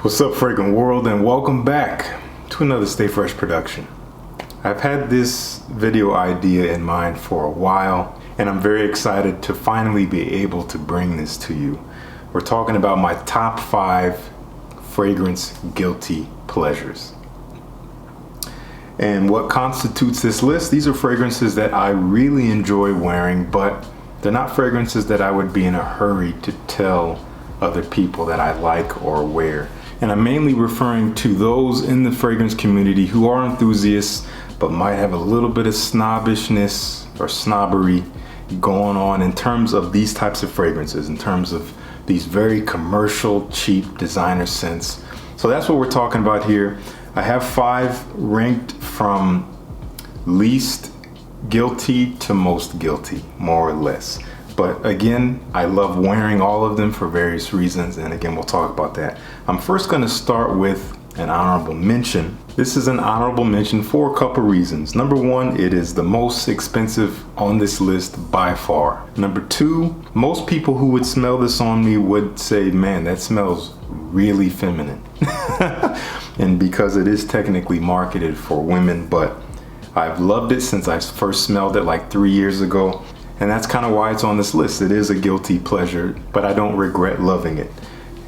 What's up, fragrant world, and welcome back to another Stay Fresh production. I've had this video idea in mind for a while, and I'm very excited to finally be able to bring this to you. We're talking about my top 5 fragrance guilty pleasures. And what constitutes this list? These are fragrances that I really enjoy wearing, but they're not fragrances that I would be in a hurry to tell other people that I like or wear. And I'm mainly referring to those in the fragrance community who are enthusiasts but might have a little bit of snobbishness or snobbery going on in terms of these types of fragrances, in terms of these very commercial, cheap designer scents. So that's what we're talking about here. I have 5 ranked from least guilty to most guilty, more or less. But again, I love wearing all of them for various reasons, and again, we'll talk about that. I'm first going to start with an honorable mention. This is an honorable mention for a couple reasons. Number 1, it is the most expensive on this list by far. Number 2, most people who would smell this on me would say, man, that smells really feminine. And because it is technically marketed for women, but I've loved it since I first smelled it like 3 years ago. And that's kind of why it's on this list. It is a guilty pleasure, but I don't regret loving it.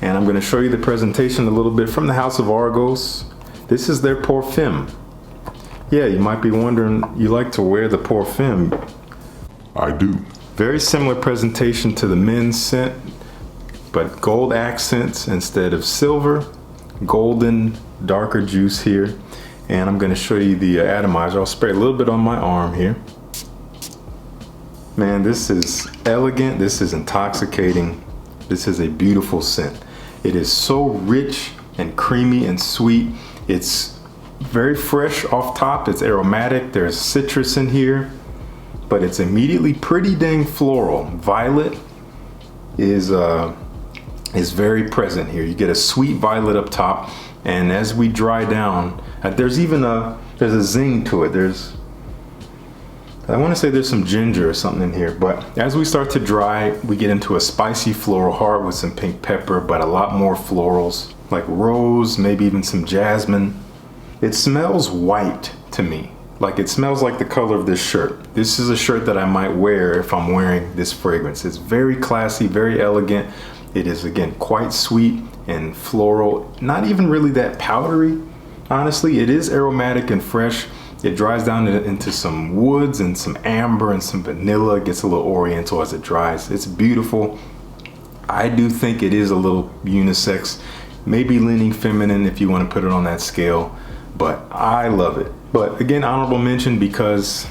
And I'm going to show you the presentation a little bit from the house of Argos. This is their Femme. Yeah, you might be wondering, you like to wear the Femme. I do. Very similar presentation to the men's scent, but gold accents instead of silver. Golden, darker juice here. And I'm going to show you the atomizer. I'll spray a little bit on my arm here. Man, this is elegant, this is intoxicating, this is a beautiful scent. It is so rich and creamy and sweet. It's very fresh off top, it's aromatic, there's citrus in here, but it's immediately pretty dang floral. Violet is very present here. You get a sweet violet up top, and as we dry down, there's a zing to it. I want to say there's some ginger or something in here, but as we start to dry, we get into a spicy floral heart with some pink pepper, but a lot more florals, like rose, maybe even some jasmine. It smells white to me. Like it smells like the color of this shirt. This is a shirt that I might wear if I'm wearing this fragrance. It's very classy, very elegant. It is, again, quite sweet and floral, not even really that powdery. Honestly, it is aromatic and fresh. It dries down into some woods and some amber and some vanilla. It gets a little oriental as it dries. It's beautiful. I do think it is a little unisex, maybe leaning feminine if you want to put it on that scale, but I love it. But again, honorable mention because,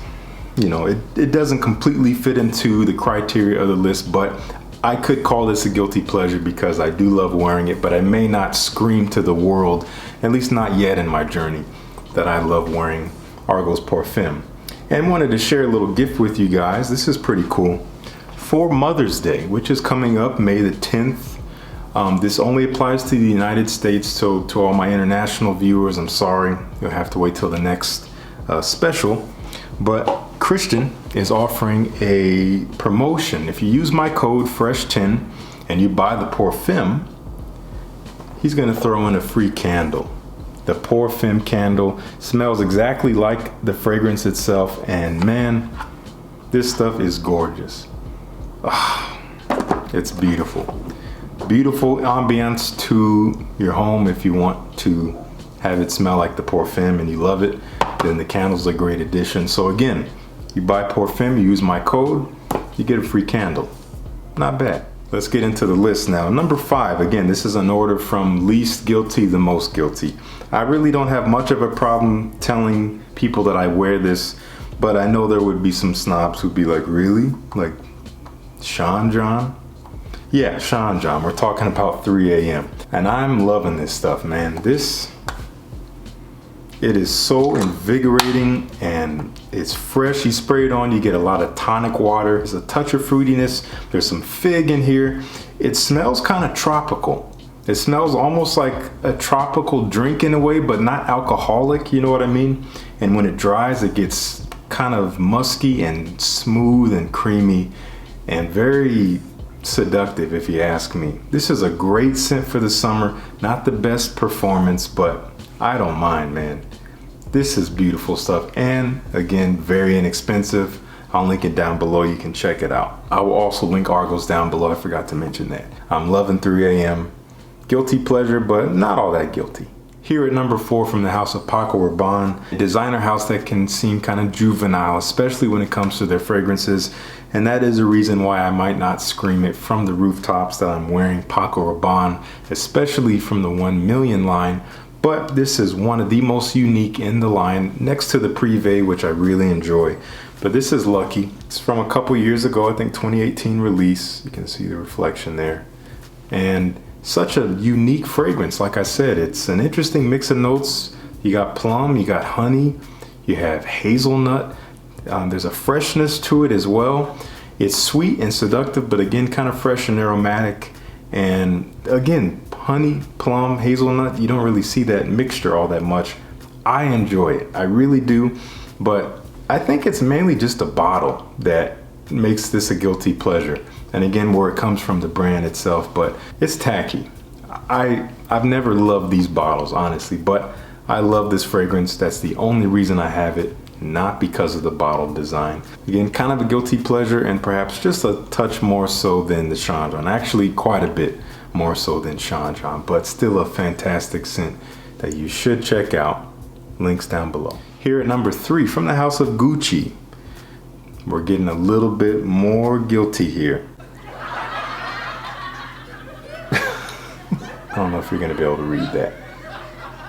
you know, it doesn't completely fit into the criteria of the list, but I could call this a guilty pleasure because I do love wearing it, but I may not scream to the world, at least not yet in my journey, that I love wearing Argos Femme. And wanted to share a little gift with you guys. This is pretty cool. For Mother's Day, which is coming up May the 10th. This only applies to the United States, so to all my international viewers, I'm sorry. You'll have to wait till the next special. But Christian is offering a promotion. If you use my code FRESH10 and you buy the Femme, he's gonna throw in a free candle. The Femme candle smells exactly like the fragrance itself, and man, this stuff is gorgeous. It's beautiful. Beautiful ambiance to your home if you want to have it smell like the Femme and you love it, then the candle's a great addition. So again, you buy Femme, you use my code, you get a free candle. Not bad. Let's get into the list now. Number 5, again, this is an order from least guilty to most guilty. I really don't have much of a problem telling people that I wear this, but I know there would be some snobs who'd be like, really? Like Sean John? Yeah, Sean John. We're talking about 3 a.m. And I'm loving this stuff, man. It is so invigorating and it's fresh. You spray it on, you get a lot of tonic water. There's a touch of fruitiness. There's some fig in here. It smells kind of tropical. It smells almost like a tropical drink in a way, but not alcoholic, you know what I mean? And when it dries, it gets kind of musky and smooth and creamy and very seductive if you ask me. This is a great scent for the summer. Not the best performance, but I don't mind, man. This is beautiful stuff, and again, very inexpensive. I'll link it down below. You can check it out. I will also link Argos down below. I forgot to mention that. I'm loving 3 a.m. Guilty pleasure, but not all that guilty. Here at number 4 from the house of Paco Rabanne, a designer house that can seem kind of juvenile, especially when it comes to their fragrances. And that is a reason why I might not scream it from the rooftops that I'm wearing Paco Rabanne, especially from the 1 million line. But this is one of the most unique in the line, next to the Privé, which I really enjoy. But this is Lucky. It's from a couple years ago, I think 2018 release. You can see the reflection there. And such a unique fragrance. Like I said, it's an interesting mix of notes. You got plum, you got honey, you have hazelnut. There's a freshness to it as well. It's sweet and seductive, but again, kind of fresh and aromatic. And again, honey, plum, hazelnut, you don't really see that mixture all that much. I enjoy it, I really do. But I think it's mainly just a bottle that makes this a guilty pleasure. And again, where it comes from the brand itself, but it's tacky. I've never loved these bottles, honestly, but I love this fragrance. That's the only reason I have it, not because of the bottle design. Again, kind of a guilty pleasure, and perhaps just a touch more so than the Chandon. Actually, quite a bit more so than Chandon, but still a fantastic scent that you should check out. Links down below. Here at number 3 from the house of Gucci, we're getting a little bit more guilty here. I don't know if you're going to be able to read that.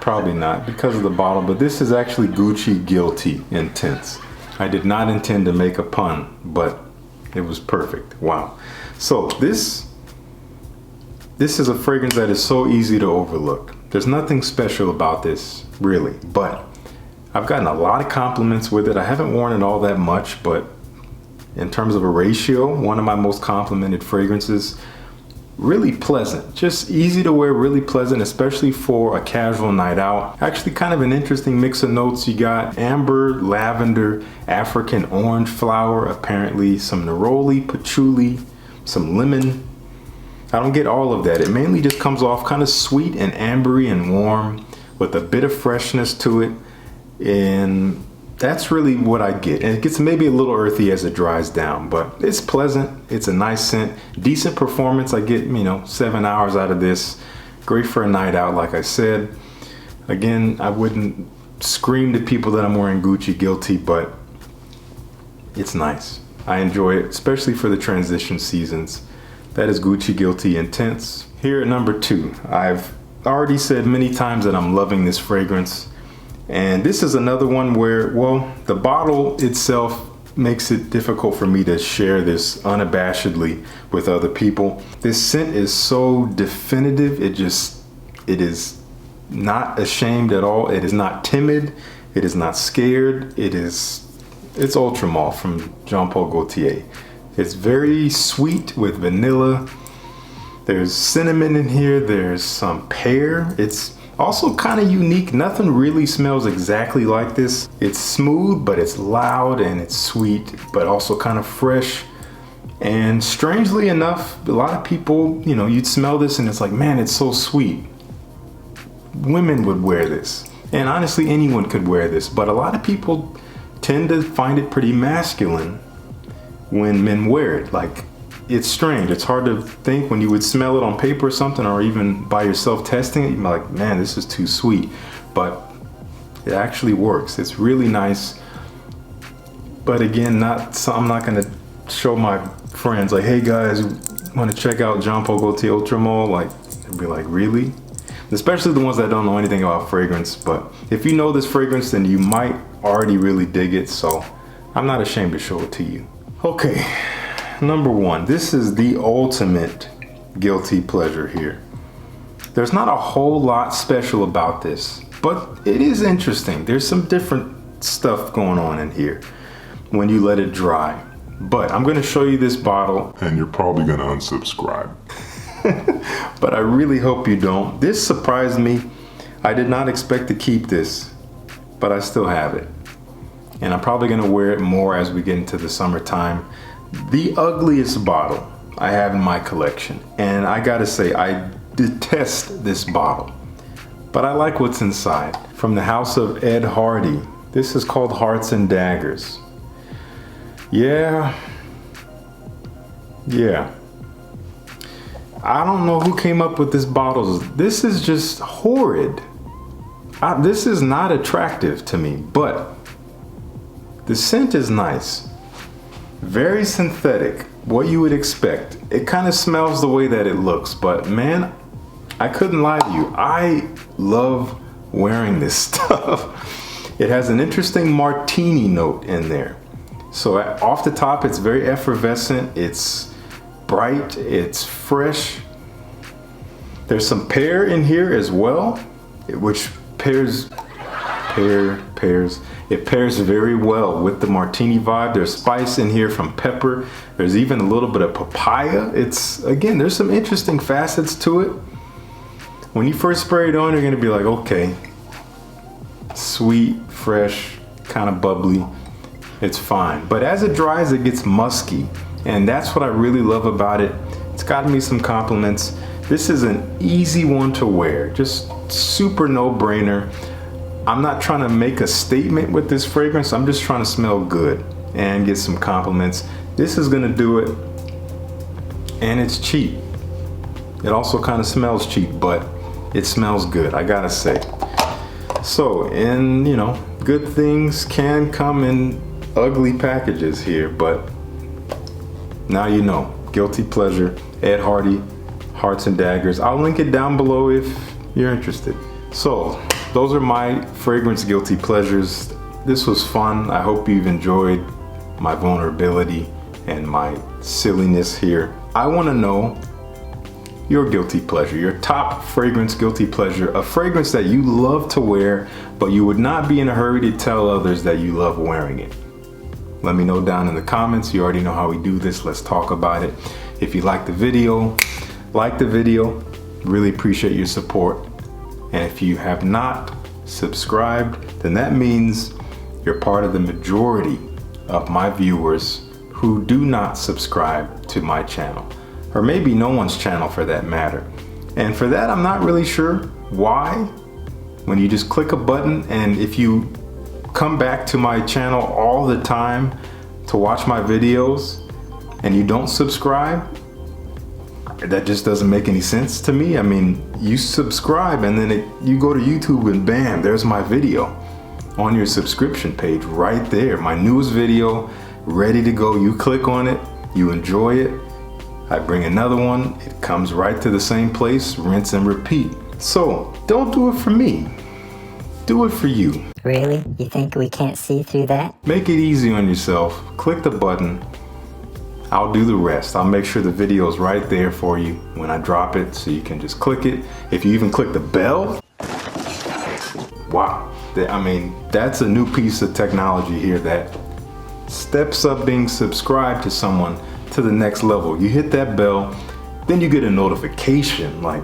Probably not because of the bottle, but this is actually Gucci Guilty Intense. I did not intend to make a pun, but it was perfect. Wow. So this is a fragrance that is so easy to overlook. There's nothing special about this, really, but I've gotten a lot of compliments with it. I haven't worn it all that much, but in terms of a ratio, one of my most complimented fragrances. Really pleasant, just easy to wear, really pleasant, especially for a casual night out. Actually kind of an interesting mix of notes. You got amber, lavender, African orange flower, apparently some neroli, patchouli, some lemon. I don't get all of that. It mainly just comes off kind of sweet and ambery and warm with a bit of freshness to it. And that's really what I get. And it gets maybe a little earthy as it dries down, but it's pleasant. It's a nice scent, decent performance. I get, 7 hours out of this. Great for a night out, like I said. Again, I wouldn't scream to people that I'm wearing Gucci Guilty, but it's nice. I enjoy it, especially for the transition seasons. That is Gucci Guilty Intense. Here at number 2, I've already said many times that I'm loving this fragrance. And this is another one where, well, the bottle itself makes it difficult for me to share this unabashedly with other people. This scent is so definitive. It is not ashamed at all. It is not timid. It is not scared. It's Ultra Male from Jean-Paul Gaultier. It's very sweet with vanilla. There's cinnamon in here. There's some pear. It's also kind of unique. Nothing really smells exactly like this. It's smooth, but it's loud, and it's sweet, but also kind of fresh. And strangely enough, a lot of people, you'd smell this and it's like, man, it's so sweet. Women would wear this. And honestly, anyone could wear this, but a lot of people tend to find it pretty masculine when men wear it. Like, it's strange. It's hard to think when you would smell it on paper or something, or even by yourself testing it, you'd be like, man, this is too sweet. But it actually works. It's really nice. But again, I'm not gonna show my friends like, hey guys, want to check out Jean-Paul Gaultier Ultra Male? Like, they'd be like, really? Especially the ones that don't know anything about fragrance. But if you know this fragrance, then you might already really dig it. So I'm not ashamed to show it to you. Okay. Number 1, this is the ultimate guilty pleasure here. There's not a whole lot special about this, but it is interesting. There's some different stuff going on in here when you let it dry. But I'm gonna show you this bottle. And you're probably gonna unsubscribe. But I really hope you don't. This surprised me. I did not expect to keep this, but I still have it. And I'm probably gonna wear it more as we get into the summertime. The ugliest bottle I have in my collection. And I gotta say, I detest this bottle, but I like what's inside. From the house of Ed Hardy. This is called Hearts and Daggers. Yeah. I don't know who came up with this bottle. This is just horrid. This is not attractive to me, but the scent is nice. Very synthetic, what you would expect. It kind of smells the way that it looks, but man, I couldn't lie to you. I love wearing this stuff. It has an interesting martini note in there. So off the top, it's very effervescent. It's bright, it's fresh. There's some pear in here as well, which pairs very well with the martini vibe. There's spice in here from pepper. There's even a little bit of papaya. It's, again, there's some interesting facets to it. When you first spray it on, you're gonna be like, okay, sweet, fresh, kind of bubbly. It's fine. But as it dries, it gets musky. And that's what I really love about it. It's gotten me some compliments. This is an easy one to wear, just super no-brainer. I'm not trying to make a statement with this fragrance. I'm just trying to smell good and get some compliments. This is gonna do it, and it's cheap. It also kind of smells cheap, but it smells good, I gotta say. So, and you know, good things can come in ugly packages here, but now you know. Guilty Pleasure, Ed Hardy, Hearts and Daggers. I'll link it down below if you're interested. So, those are my fragrance guilty pleasures. This was fun. I hope you've enjoyed my vulnerability and my silliness here. I want to know your guilty pleasure, your top fragrance guilty pleasure, a fragrance that you love to wear, but you would not be in a hurry to tell others that you love wearing it. Let me know down in the comments. You already know how we do this. Let's talk about it. If you like the video, really appreciate your support. And if you have not subscribed, then that means you're part of the majority of my viewers who do not subscribe to my channel, or maybe no one's channel for that matter. And for that, I'm not really sure why. When you just click a button, and if you come back to my channel all the time to watch my videos and you don't subscribe, that just doesn't make any sense to me. I mean, you subscribe and then you go to YouTube and bam, there's my video on your subscription page right there. My newest video, ready to go. You click on it, you enjoy it. I bring another one, it comes right to the same place, rinse and repeat. So don't do it for me, do it for you. Really? You think we can't see through that? Make it easy on yourself. Click the button. I'll do the rest. I'll make sure the video is right there for you when I drop it, so you can just click it. If you even click the bell, wow. I mean, that's a new piece of technology here that steps up being subscribed to someone to the next level. You hit that bell, then you get a notification like,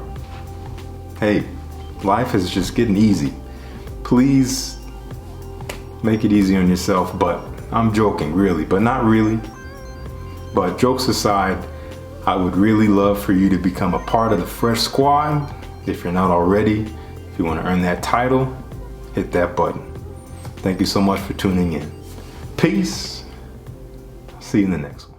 hey, life is just getting easy. Please make it easy on yourself. But I'm joking, really, but not really. But jokes aside, I would really love for you to become a part of the Fresh Squad. If you're not already, if you want to earn that title, hit that button. Thank you so much for tuning in. Peace. See you in the next one.